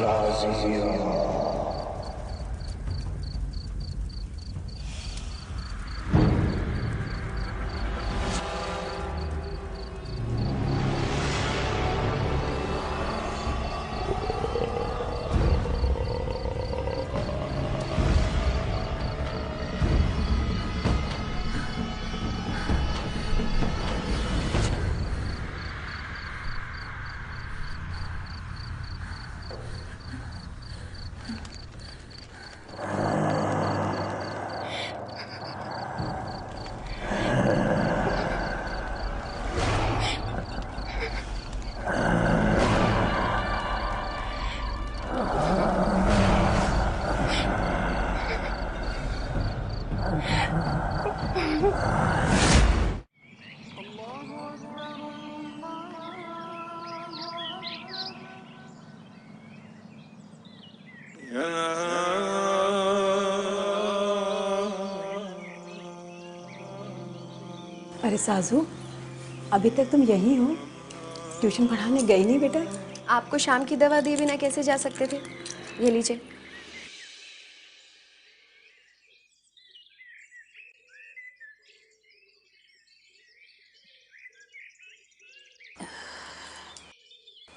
राज़िया। अरे साजू, अभी तक तुम यहीं हो? ट्यूशन पढ़ाने गई नहीं बेटा? आपको शाम की दवा दिए बिना कैसे जा सकते थे? ये लीजिए।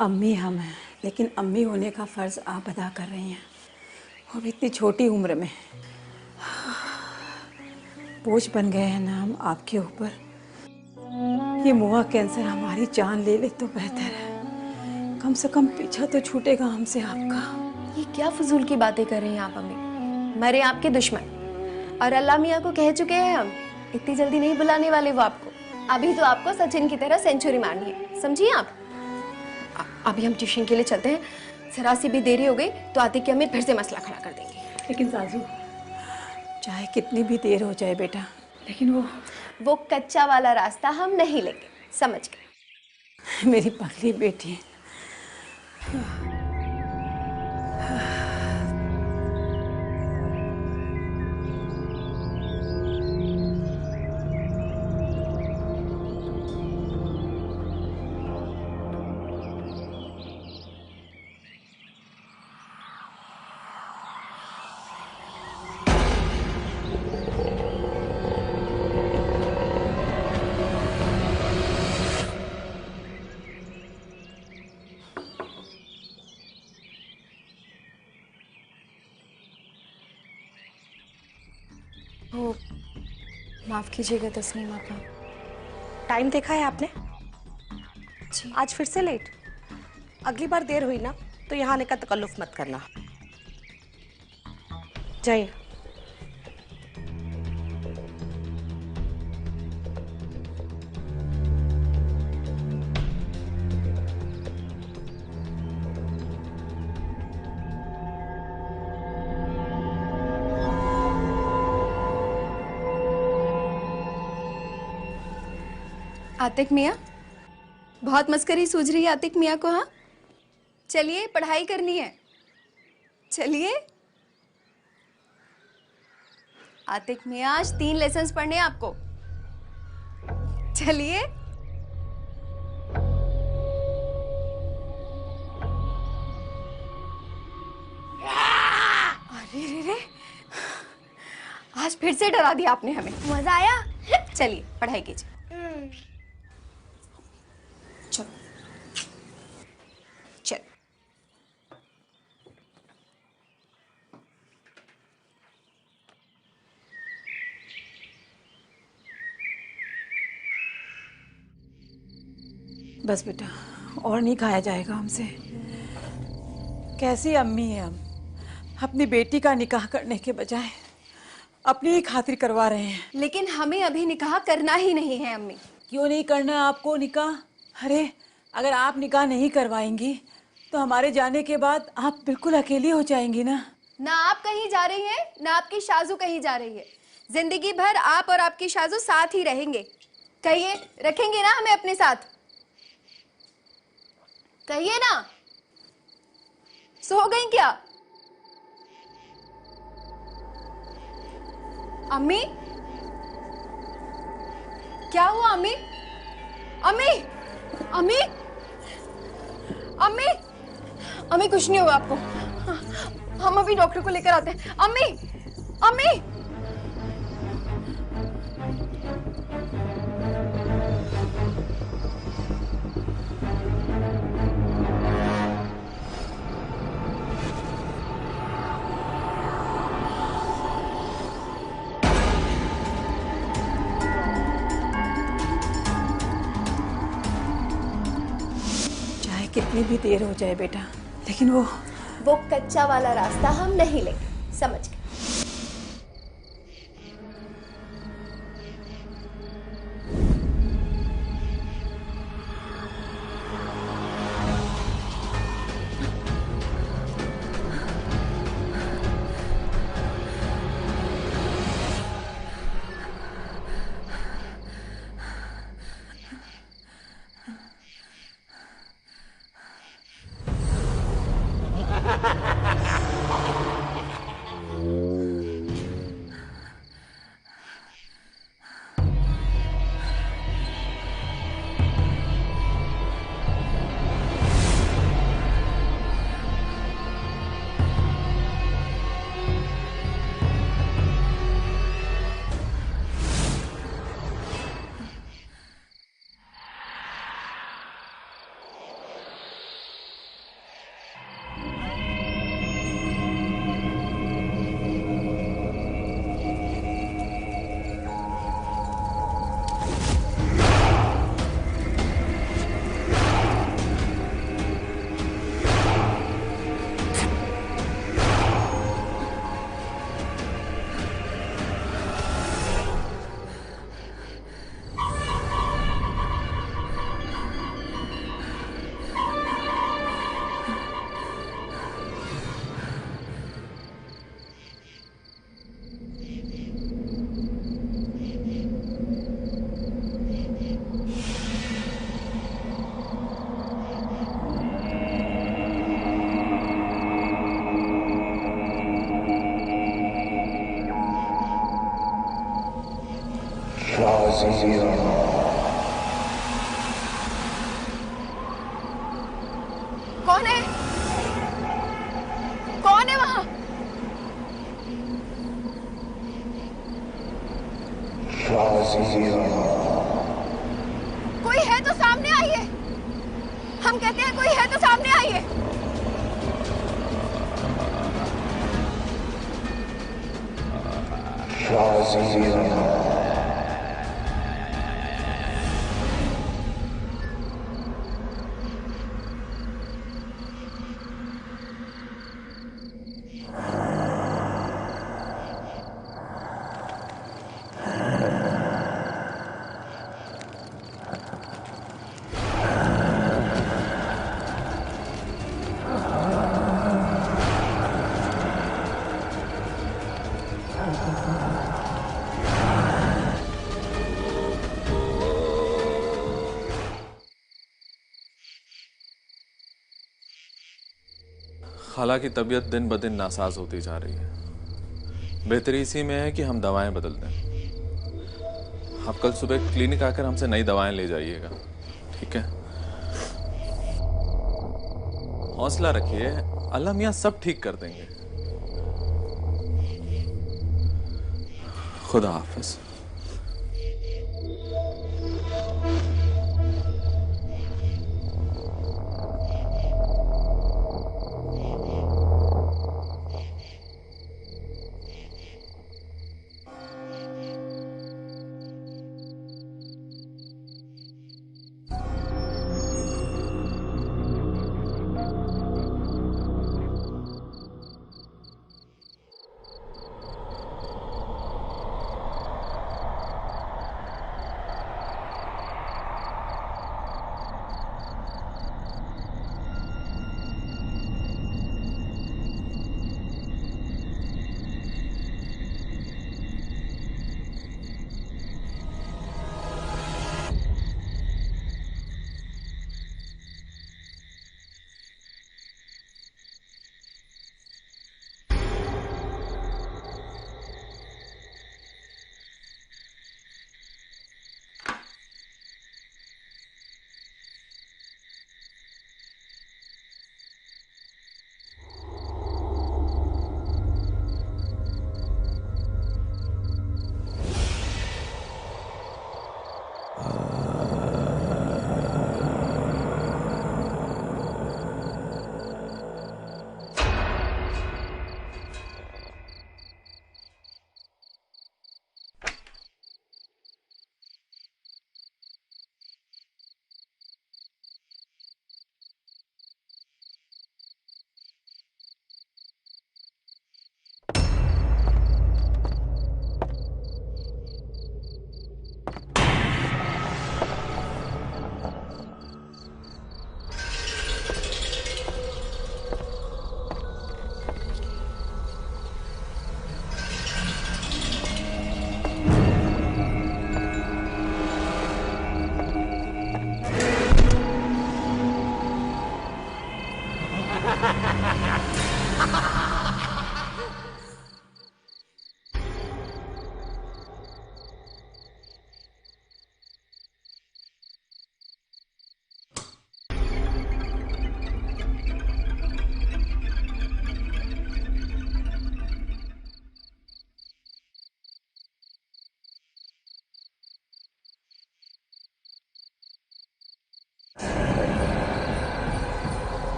अम्मी हम हैं, लेकिन अम्मी होने का फ़र्ज़ आप अदा कर रही हैं, वो भी इतनी छोटी उम्र में। बोझ बन गए हैं ना हम आपके ऊपर। ये मुआ कैंसर हमारी जान ले ले तो बेहतर है। कम से कम पीछा तो छूटेगा हमसे आपका। ये क्या फजूल की बातें कर रही हैं आप अम्मी? मरे आपके दुश्मन, और अल्लाह मियाँ को कह चुके हैं हम इतनी जल्दी नहीं बुलाने वाले वो आपको। अभी तो आपको सचिन की तरह सेंचुरी मारनी है, समझिए आप। अभी हम ट्यूशन के लिए चलते हैं, जरा सी भी देरी हो गई तो आतिक की अम्मी फिर से मसला खड़ा कर देंगी। लेकिन साजू, चाहे कितनी भी देर हो जाए बेटा, लेकिन वो कच्चा वाला रास्ता हम नहीं लेंगे, समझ गए? मेरी पगली बेटी। ओ, माफ कीजिएगा तस्नीम आपा। टाइम देखा है आपने? जी। आज फिर से लेट। अगली बार देर हुई ना तो यहाँ आने का तकल्लुफ मत करना। जाइए। आतिक मियाँ, बहुत मस्करी सूझ रही है आतिक मियाँ को। हाँ चलिए, पढ़ाई करनी है, चलिए। आतिक मियाँ, आज 3 लेसन्स पढ़ने हैं आपको, चलिए। अरे रे रे, आज फिर से डरा दिया आपने हमें। मजा आया? चलिए पढ़ाई कीजिए। चलो चल। बस बेटा, और नहीं खाया जाएगा हमसे। कैसी अम्मी है हम, अपनी बेटी का निकाह करने के बजाय अपनी ही खातिर करवा रहे हैं। लेकिन हमें अभी निकाह करना ही नहीं है अम्मी। क्यों नहीं करना है आपको निकाह? अरे अगर आप निकाह नहीं करवाएंगी तो हमारे जाने के बाद आप बिल्कुल अकेली हो जाएंगी ना। ना आप कहीं जा रही हैं, ना आपकी शाजू कहीं जा रही है। जिंदगी भर आप और आपकी शाजू साथ ही रहेंगे। कहिए, रखेंगे ना हमें अपने साथ? कहिए ना। सो गई क्या अम्मी? क्या हुआ अम्मी? अम्मी, अम्मी, अम्मी, अम्मी कुछ नहीं होगा आपको। हम अभी डॉक्टर को लेकर आते हैं। अम्मी, अम्मी। चाहे कितनी भी देर हो जाए बेटा, लेकिन वो कच्चा वाला रास्ता हम नहीं लेंगे, समझ गए? कौन है? कौन है वहां? कोई है तो सामने आइए। हम कहते हैं कोई है तो सामने आइए। खाला की तबीयत दिन ब दिन नासाज होती जा रही है। बेहतरी इसी में है कि हम दवाएं बदल दें। आप कल सुबह क्लिनिक आकर हमसे नई दवाएं ले जाइएगा, ठीक है? हौसला रखिए, अल्लाह मियां सब ठीक कर देंगे। खुदा हाफिज।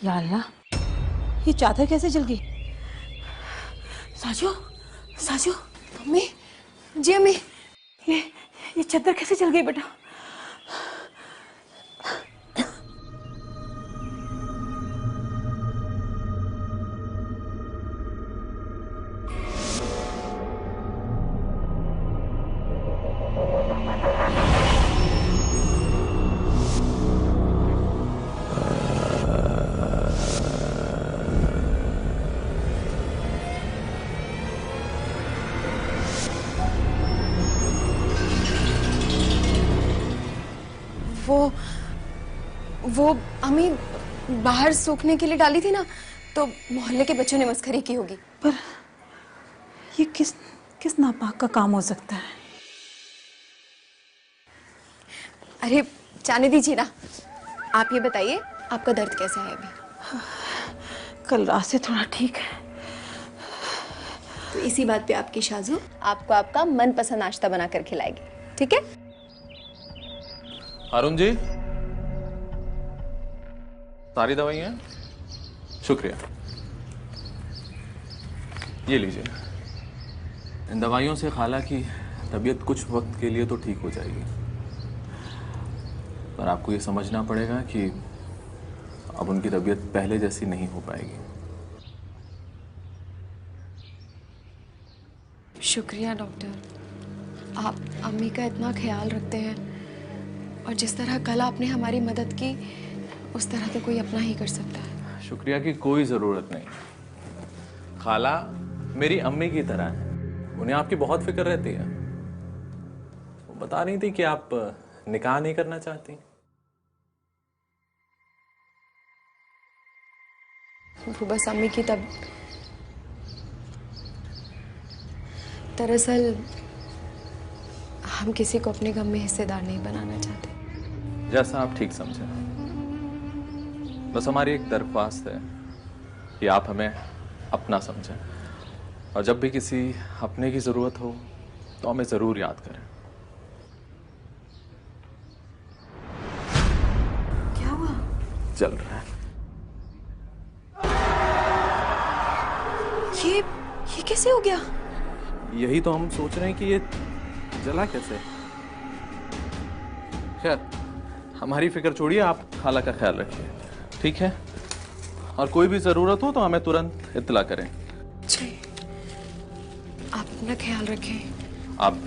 या अल्लाह, ये चादर कैसे जल गई? साजो, साजो, अम्मी, जी अम्मी। ये चादर कैसे जल गई बेटा? वो अम्मी बाहर सूखने के लिए डाली थी ना, तो मोहल्ले के बच्चों ने मस्खरी की होगी। पर ये किस नापाक का काम हो सकता है? अरे जाने दीजिए ना। आप ये बताइए, आपका दर्द कैसा है अभी? कल रात से थोड़ा ठीक है। तो इसी बात पे आपकी शाजू आपको आपका मनपसंद नाश्ता बनाकर खिलाएगी, ठीक है? अरुण जी, सारी दवाइयाँ? शुक्रिया, ये लीजिए। इन दवाइयों से खाला की तबीयत कुछ वक्त के लिए तो ठीक हो जाएगी, पर आपको ये समझना पड़ेगा कि अब उनकी तबीयत पहले जैसी नहीं हो पाएगी। शुक्रिया डॉक्टर, आप अम्मी का इतना ख्याल रखते हैं, और जिस तरह कल आपने हमारी मदद की उस तरह तो कोई अपना ही कर सकता है। शुक्रिया की कोई ज़रूरत नहीं। खाला मेरी अम्मी की तरह है, उन्हें आपकी बहुत फिक्र रहती है। वो बता रही थी कि आप निकाह नहीं करना चाहती। वो बस अम्मी की तब दरअसल हम किसी को अपने गम में हिस्सेदार नहीं बनाना चाहते। जैसा आप ठीक समझें। बस हमारी एक दरख्वास्त है कि आप हमें अपना समझें, और जब भी किसी अपने की ज़रूरत हो तो हमें ज़रूर याद करें। क्या हुआ? चल रहा है। ये कैसे हो गया? यही तो हम सोच रहे हैं कि ये जला कैसे। खैर, हमारी फिक्र छोड़िए, आप खाला का ख्याल रखिए, ठीक है? और कोई भी ज़रूरत हो तो हमें तुरंत इत्तला करें। जी, आप अपना ख्याल रखें। आप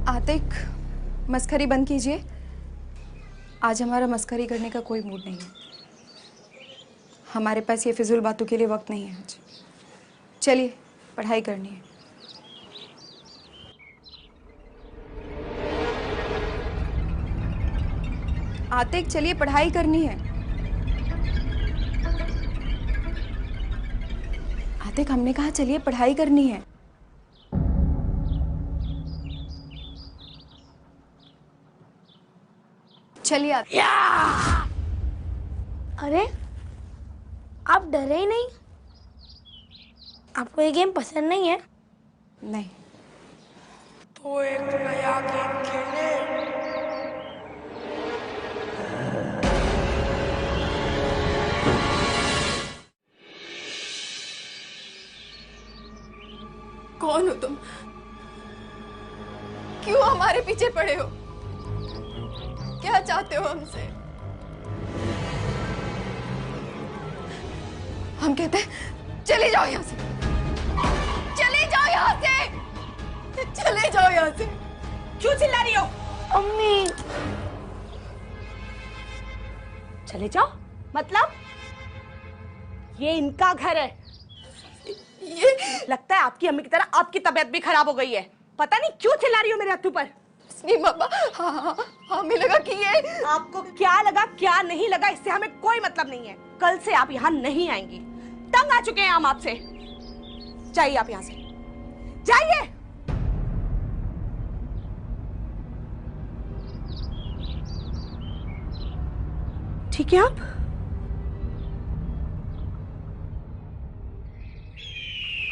आतिक, मस्करी बंद कीजिए। आज हमारा मस्करी करने का कोई मूड नहीं है। हमारे पास ये फिजूल बातों के लिए वक्त नहीं है आज। चलिए, पढ़ाई करनी है। आतिक, चलिए पढ़ाई करनी है। आतिक, हमने कहा चलिए पढ़ाई करनी है। चलिए आतिक। अरे आप डरे ही नहीं? आपको ये गेम पसंद नहीं है? नहीं। तो एक नया गेम खेले। कौन हो तुम? क्यों हमारे पीछे पड़े हो? क्या चाहते हो हमसे? हम कहते हैं चले जाओ यहाँ से, चले जाओ यहाँ से, चले जाओ यहाँ से। क्यों चिल्ला रही हो? अम्मी, चले जाओ मतलब? ये इनका घर है। ये लगता है आपकी अम्मी की तरह आपकी तबीयत भी खराब हो गई है। पता नहीं क्यों चिल्ला रही हो मेरे हत्थों पर। नहीं मम्मा, हाँ, हमें लगा कि ये आपको क्या लगा क्या नहीं लगा इससे हमें कोई मतलब नहीं है। कल से आप यहाँ नहीं आएंगी। तंग आ चुके हैं हम आपसे। जाइए आप यहाँ से, जाइए। ठीक है आप?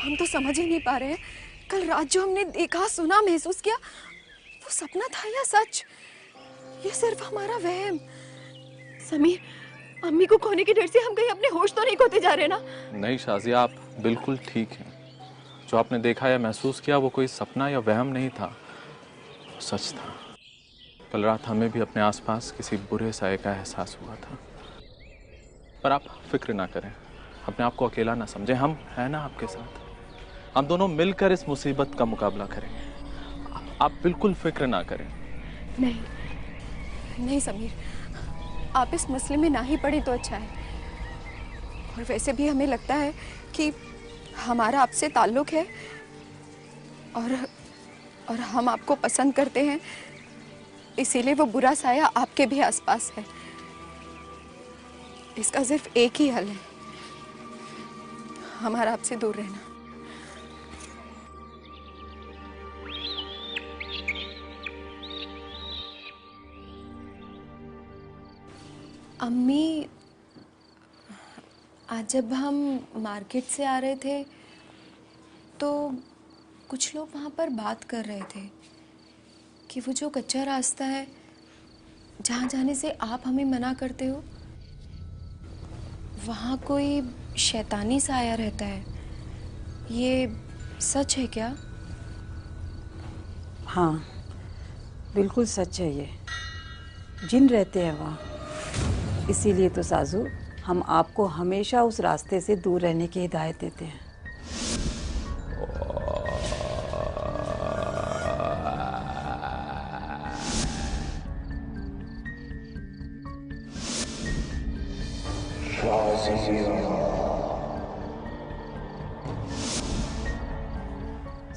हम तो समझ ही नहीं पा रहे हैं, कल रात जो हमने देखा, सुना, महसूस किया, वो सपना था या सच? ये सिर्फ हमारा वहम। समीर, अम्मी को खोने के डर से हम कहीं अपने होश तो नहीं खोते जा रहे ना? नहीं शाजिया, आप बिल्कुल ठीक हैं। जो आपने देखा या महसूस किया वो कोई सपना या वहम नहीं था, वो सच था। कल रात हमें भी अपने आसपास किसी बुरे साये का एहसास हुआ था। पर आप फिक्र ना करें, अपने आप को अकेला ना समझें। हम हैं ना आपके साथ। हम दोनों मिलकर इस मुसीबत का मुकाबला करेंगे। आप बिल्कुल फिक्र ना करें। नहीं, नहीं समीर, आप इस मसले में ना ही पड़े तो अच्छा है। और वैसे भी हमें लगता है कि हमारा आपसे ताल्लुक है और हम आपको पसंद करते हैं, इसीलिए वो बुरा साया आपके भी आसपास है। इसका सिर्फ एक ही हल है, हमारा आपसे दूर रहना। अम्मी, आज जब हम मार्केट से आ रहे थे तो कुछ लोग वहाँ पर बात कर रहे थे कि वो जो कच्चा रास्ता है जहाँ जाने से आप हमें मना करते हो, वहाँ कोई शैतानी सा आया रहता है। ये सच है क्या? हाँ, बिल्कुल सच है। ये जिन रहते हैं वहाँ। इसीलिए तो साजू, हम आपको हमेशा उस रास्ते से दूर रहने की हिदायत देते हैं।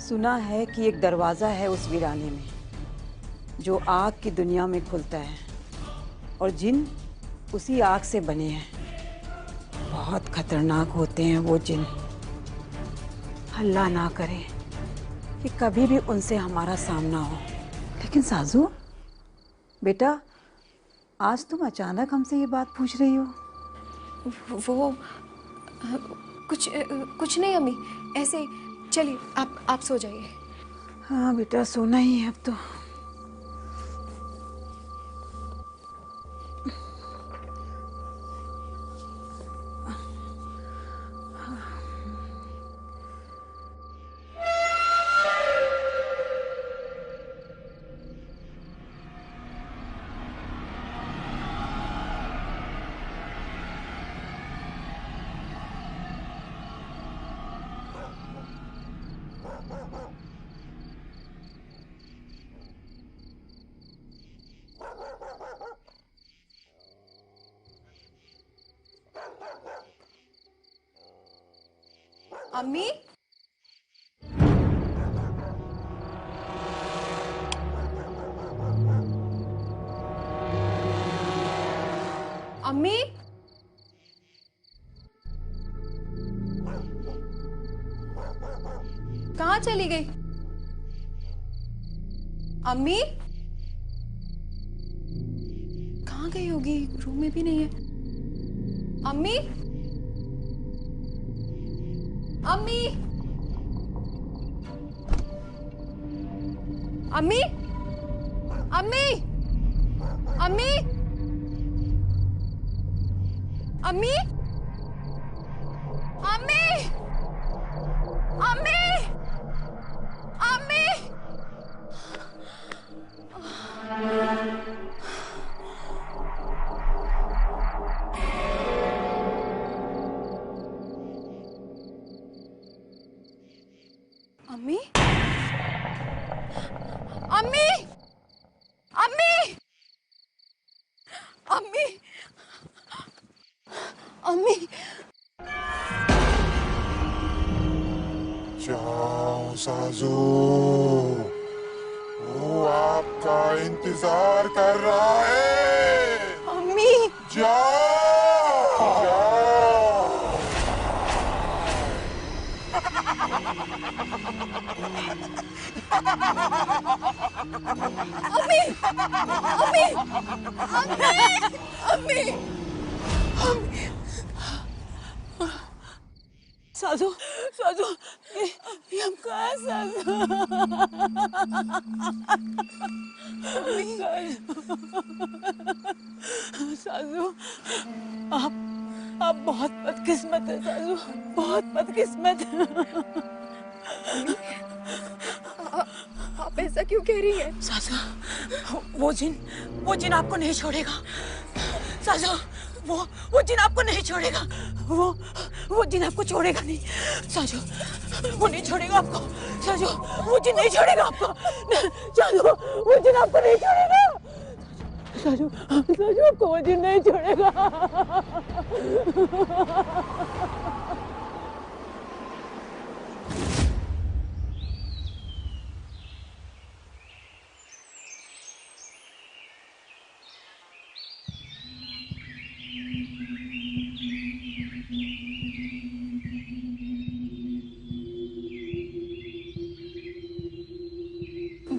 सुना है कि एक दरवाज़ा है उस वीराने में जो आग की दुनिया में खुलता है, और जिन उसी आग से बने हैं। बहुत खतरनाक होते हैं वो जिन। अल्लाह ना करे कि कभी भी उनसे हमारा सामना हो। लेकिन साजू बेटा, आज तुम अचानक हमसे ये बात पूछ रही हो? वो कुछ नहीं अम्मी, ऐसे। चलिए आप सो जाइए। हाँ बेटा, सोना ही है अब तो। अम्मी, अम्मी, कहाँ चली गई? अम्मी, कहाँ गई होगी? रूम में भी नहीं है। अम्मी, अम्मी, अम्मी, अम्मी, अम्मी, अम्मी, अम्मी, अम्मी, अम्मी। अम्मी, अम्मी, अम्मी, अम्मी, अम्मी। जाओ साजू, वो आपका इंतजार कर रहा है। अम्मी, जाओ जाओ। अम्मी, अम्मी, अम्मी, अम्मी। साजू, साजू, ये हम कहाँ हैं साजू? साजू, आप बहुत बदकिस्मत है साजू, बहुत बदकिस्मत। आप ऐसा क्यों कह रही हैं? साजू, वो जिन आपको नहीं छोड़ेगा। साजू, वो जिन आपको नहीं छोड़ेगा। वो जिन आपको छोड़ेगा नहीं। साजू, वो नहीं छोड़ेगा आपको। साजू, वो जिन नहीं छोड़ेगा आपको। साजू, वो जिन आपको नहीं छोड़ेगा। साजू, साजू, आपको वो जिन नहीं छोड़ेगा।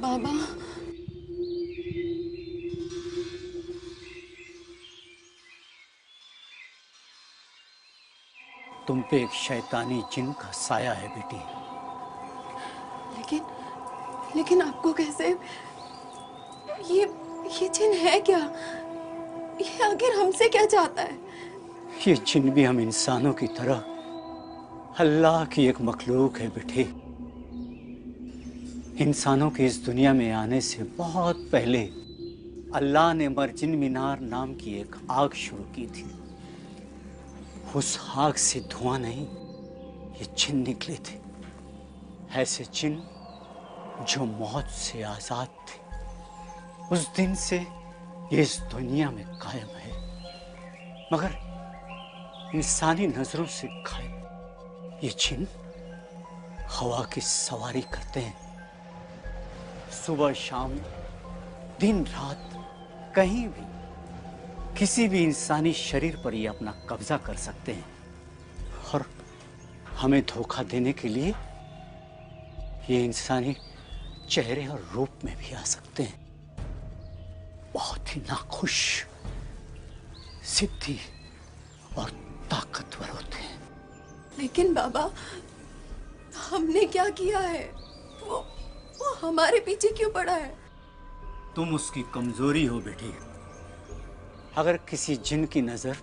बाबा, तुम पे एक शैतानी जिन का साया है बेटी। लेकिन आपको कैसे? ये जिन है क्या? ये आखिर हमसे क्या चाहता है? ये जिन भी हम इंसानों की तरह अल्लाह की एक मखलूक है बेटी। इंसानों के इस दुनिया में आने से बहुत पहले अल्लाह ने मर्जिन मीनार नाम की एक आग शुरू की थी। उस आग से धुआं नहीं, ये जिन निकले थे। ऐसे जिन जो मौत से आजाद थे। उस दिन से ये इस दुनिया में कायम है, मगर इंसानी नजरों से गायब। ये जिन हवा की सवारी करते हैं। सुबह शाम, दिन रात, कहीं भी किसी भी इंसानी शरीर पर ये अपना कब्जा कर सकते हैं और हमें धोखा देने के लिए ये इंसानी चेहरे और रूप में भी आ सकते हैं। बहुत ही नाखुश, जिद्दी और ताकतवर होते हैं। लेकिन बाबा, हमने क्या किया है? वो हमारे पीछे क्यों पड़ा है? तुम उसकी कमजोरी हो बेटी। अगर किसी जिन की नजर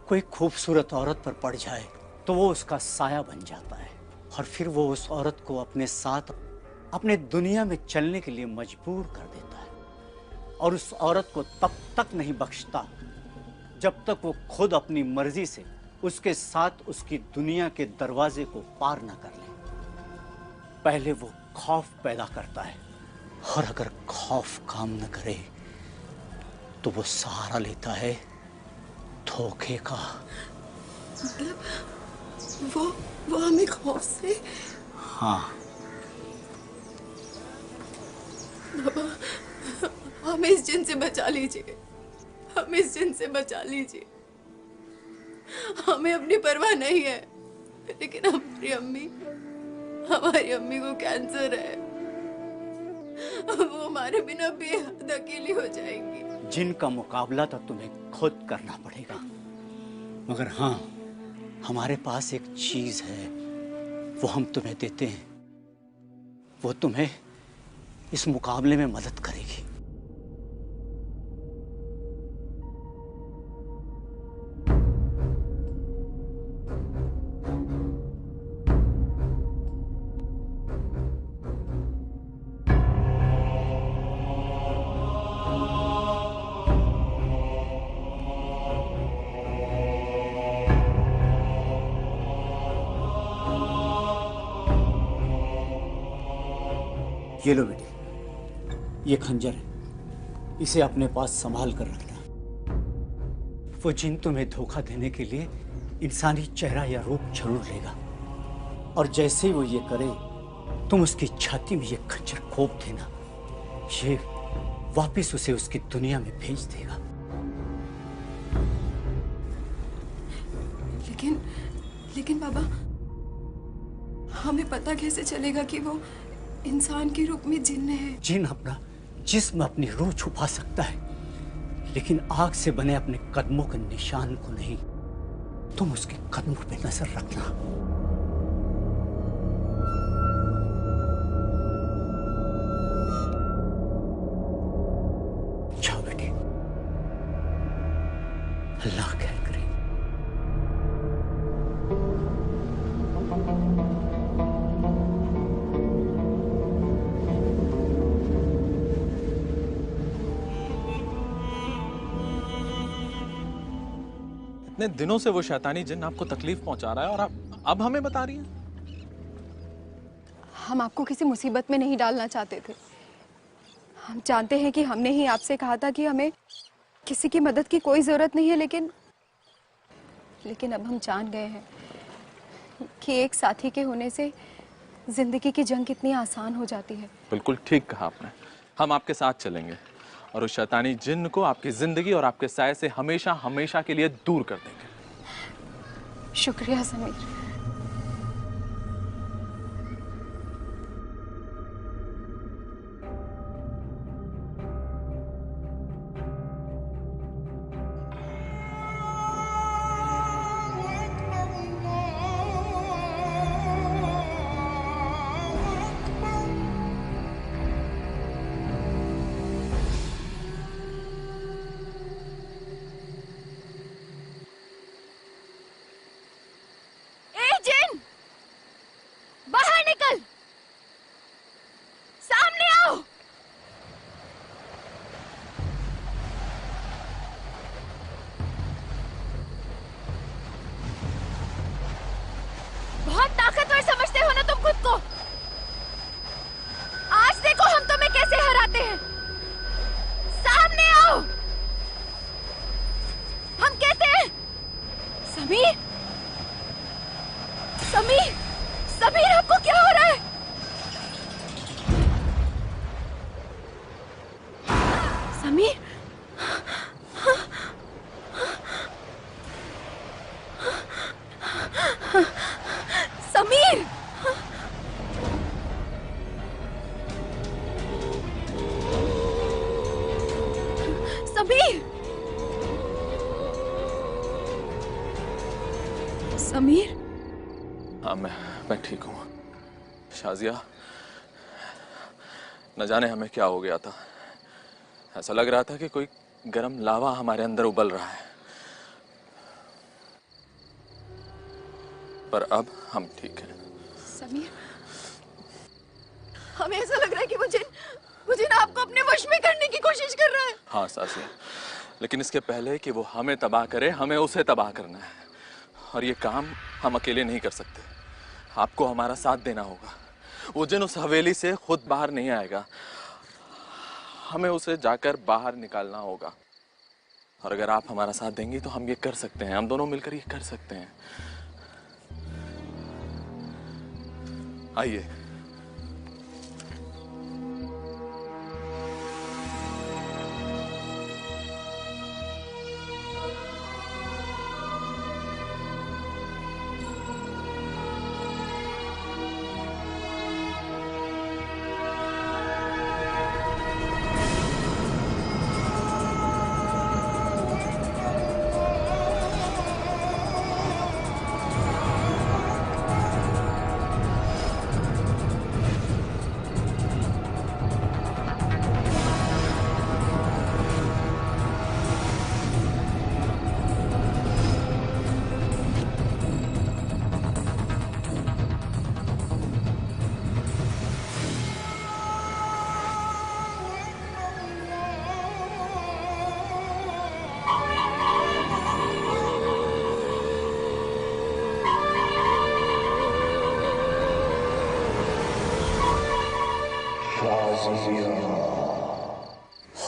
कोई खूबसूरत औरत पर पड़ जाए तो वो उसका साया बन जाता है और फिर वो उस औरत को अपने साथ अपने दुनिया में चलने के लिए मजबूर कर देता है और उस औरत को तब तक नहीं बख्शता जब तक वो खुद अपनी मर्जी से उसके साथ उसकी दुनिया के दरवाजे को पार न कर ले। पहले वो खौफ पैदा करता है और अगर खौफ काम न करे तो वो सहारा लेता है धोखे का। वो हमें खौफ से। हाँ, बाबा, हमें इस जिन से बचा लीजिए, हमें इस जिन से बचा लीजिए। हमें अपनी परवाह नहीं है, लेकिन हमारी अम्मी को कैंसर है। वो हमारे बिना बेहद अकेली हो जाएंगी। जिन का मुकाबला तो तुम्हें खुद करना पड़ेगा, मगर हाँ, हमारे पास एक चीज है, वो हम तुम्हें देते हैं। वो तुम्हें इस मुकाबले में मदद करेगी। ये लो बेटी, ये खंजर है, इसे अपने पास संभाल कर रखना। वो जिन तुम्हें धोखा देने के लिए इंसानी चेहरा या रूप जरूर लेगा, और जैसे ही वो ये करे, तुम उसकी छाती में ये खंजर घोंप देना। ये वापस उसे उसकी दुनिया में भेज देगा। लेकिन बाबा, हमें पता कैसे चलेगा कि वो इंसान के रूप में जिन्न है? जिन अपना जिस्म अपनी रूह छुपा सकता है, लेकिन आग से बने अपने कदमों के निशान को नहीं। तुम उसके कदमों पे नजर रखना। जाओ बेटी, अल्लाह खैर करे। इतने दिनों से वो शैतानी जिन्न आपको तकलीफ पहुंचा रहा है और आप अब हमें बता रही हैं? हम आपको किसी मुसीबत में नहीं डालना चाहते थे। हम जानते हैं कि हमने ही आपसे कहा था कि हमें किसी की मदद की कोई जरूरत नहीं है, लेकिन अब हम जान गए हैं कि एक साथी के होने से जिंदगी की जंग कितनी आसान हो जाती है। बिल्कुल ठीक कहा आपने। हम आपके साथ चलेंगे और उस शैतानी जिन्न को आपकी जिंदगी और आपके साये से हमेशा हमेशा के लिए दूर कर देंगे। शुक्रिया समीर। समीर, आपको क्या हो रहा है? समीर, समीर, समीर, समीर। हाँ, मैं ठीक हूँ। शाजिया, न जाने हमें क्या हो गया था। ऐसा लग रहा था कि कोई गर्म लावा हमारे अंदर उबल रहा है, पर अब हम ठीक हैं। समीर, हमें ऐसा लग रहा है कि वो जिन आपको अपने वश में करने की कोशिश कर रहा है। हाँ सासिया, लेकिन इसके पहले कि वो हमें तबाह करे, हमें उसे तबाह करना है, और ये काम हम अकेले नहीं कर सकते। आपको हमारा साथ देना होगा। वो जिन उस हवेली से खुद बाहर नहीं आएगा, हमें उसे जाकर बाहर निकालना होगा। और अगर आप हमारा साथ देंगी तो हम ये कर सकते हैं। हम दोनों मिलकर ये कर सकते हैं। आइए।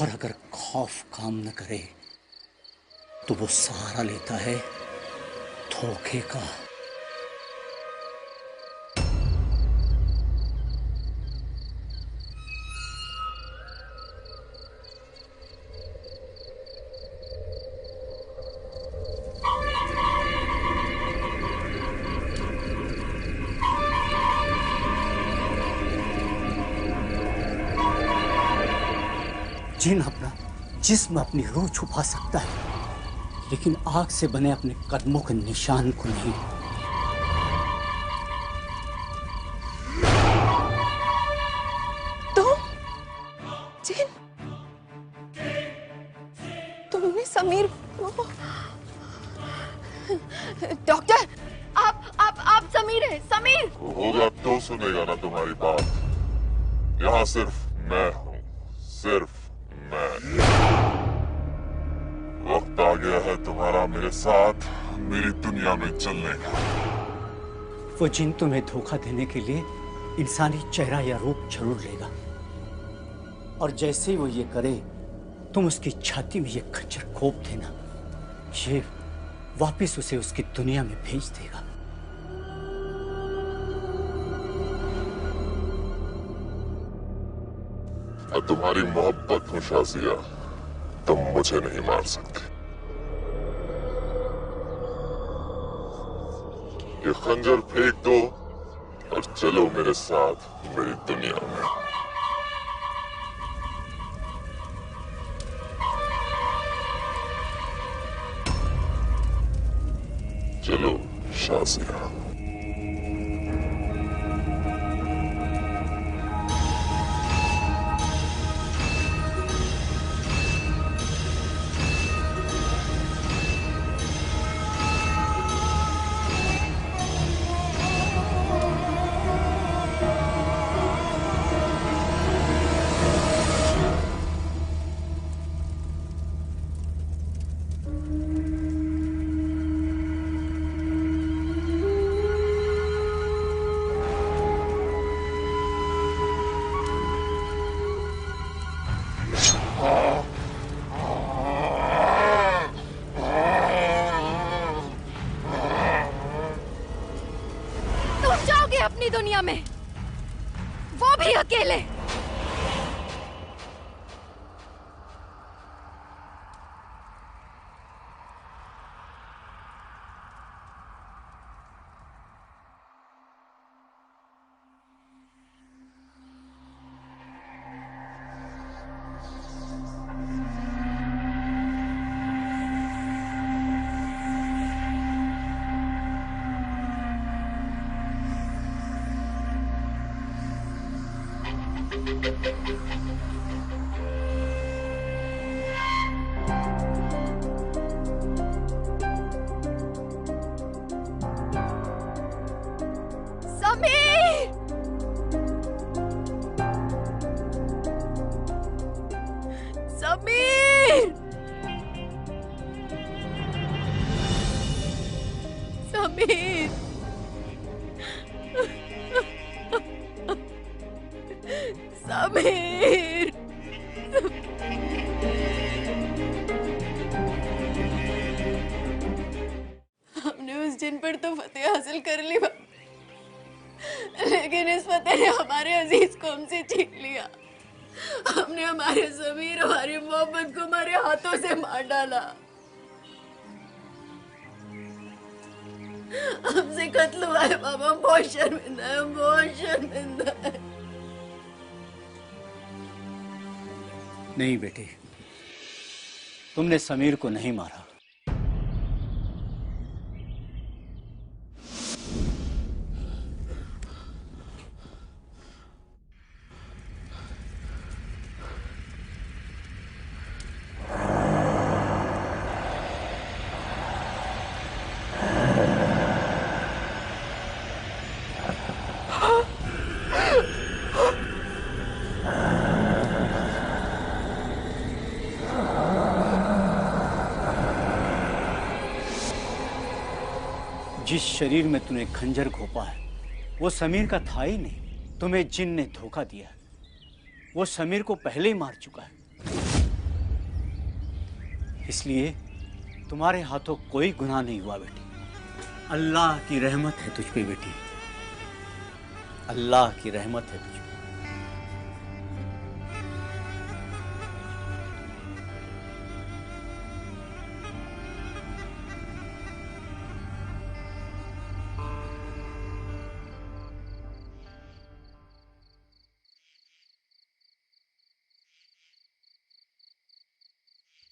और अगर खौफ काम न करे तो वो सहारा लेता है धोखे का। जिन अपना जिस्म अपनी रूह छुपा सकता है, लेकिन आग से बने अपने कदमों के निशान को नहीं। तो जिन, तुमने समीर को... डॉक्टर, आप समीर हैं, समीर। होगा तो सुनेगा ना तुम्हारी बात। यहाँ सिर्फ मैं हूँ, सिर्फ मैं। वक्त आ गया है तुम्हारा मेरे साथ मेरी दुनिया में चलने का। वो जिन तुम्हें धोखा देने के लिए इंसानी चेहरा या रूप जरूर लेगा, और जैसे ही वो ये करे तुम उसकी छाती में ये खंजर घोंप देना। ये वापस उसे उसकी दुनिया में भेज देगा। तुम्हारी मोहब्बत में शाजिया, तुम मुझे नहीं मार सकते। ये खंजर फेंक दो और चलो मेरे साथ मेरी दुनिया में। चलो शाजिया। अपनी दुनिया में, वो भी अकेले। समीर, समीर, हमने उस जिन पर तो फतेह हासिल कर ली, लेकिन इस हमारे अजीज को हमसे छीन लिया। हमने हमारे समीर, हमारी मोहब्बत को हमारे हाथों से मार डाला। हमसे कत्ल हुआ है बाबा, हम बहुत शर्मिंदा है, हम बहुत शर्मिंदा है। नहीं बेटे, तुमने समीर को नहीं मारा। जिस शरीर में तूने खंजर घोंपा है वो समीर का था ही नहीं। तुम्हें जिन ने धोखा दिया, वो समीर को पहले ही मार चुका है। इसलिए तुम्हारे हाथों कोई गुनाह नहीं हुआ बेटी। अल्लाह की रहमत है तुझ पे बेटी, अल्लाह की रहमत है तुझ पे।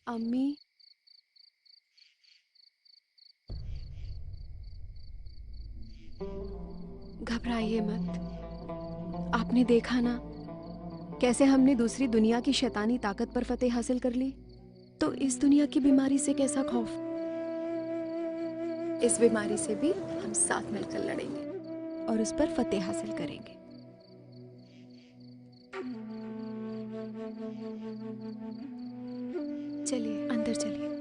अम्मी, घबराइए मत। आपने देखा ना कैसे हमने दूसरी दुनिया की शैतानी ताकत पर फतेह हासिल कर ली। तो इस दुनिया की बीमारी से कैसा खौफ। इस बीमारी से भी हम साथ मिलकर लड़ेंगे और उस पर फतेह हासिल करेंगे। चलिए अंदर चलिए।